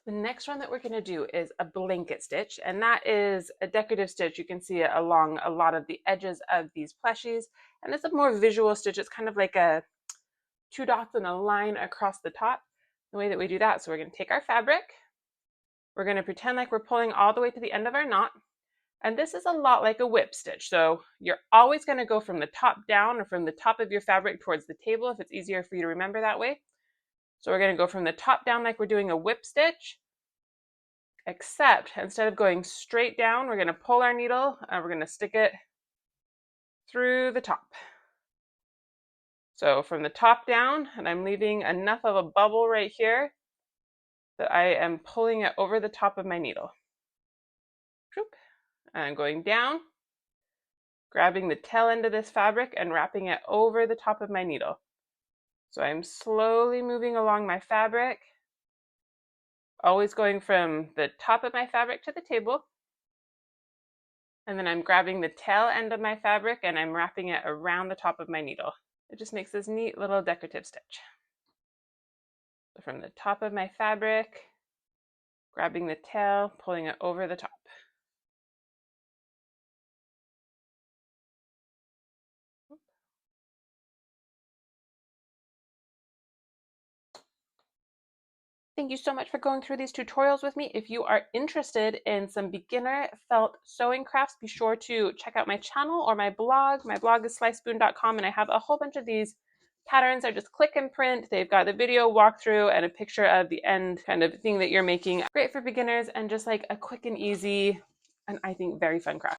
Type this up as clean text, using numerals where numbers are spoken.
The next one that we're going to do is a blanket stitch, and that is a decorative stitch. You can see it along a lot of the edges of these plushies, and it's a more visual stitch. It's kind of like a two dots and a line across the top. The way that we do that, so we're going to take our fabric, we're going to pretend like we're pulling all the way to the end of our knot, and this is a lot like a whip stitch. So you're always going to go from the top down or from the top of your fabric towards the table if it's easier for you to remember that way. So we're going to go from the top down like we're doing a whip stitch, except instead of going straight down, we're going to pull our needle and we're going to stick it through the top. So from the top down, and I'm leaving enough of a bubble right here that I am pulling it over the top of my needle. And I'm going down, grabbing the tail end of this fabric and wrapping it over the top of my needle. So I'm slowly moving along my fabric, always going from the top of my fabric to the table. And then I'm grabbing the tail end of my fabric and I'm wrapping it around the top of my needle. It just makes this neat little decorative stitch. So from the top of my fabric, grabbing the tail, pulling it over the top. Thank you so much for going through these tutorials with me. If you are interested in some beginner felt sewing crafts, be sure to check out my channel or my blog. My blog is slicespoon.com, and I have a whole bunch of these patterns. I just click and print. They've got the video walkthrough and a picture of the end kind of thing that you're making. Great for beginners and just like a quick and easy and I think very fun craft.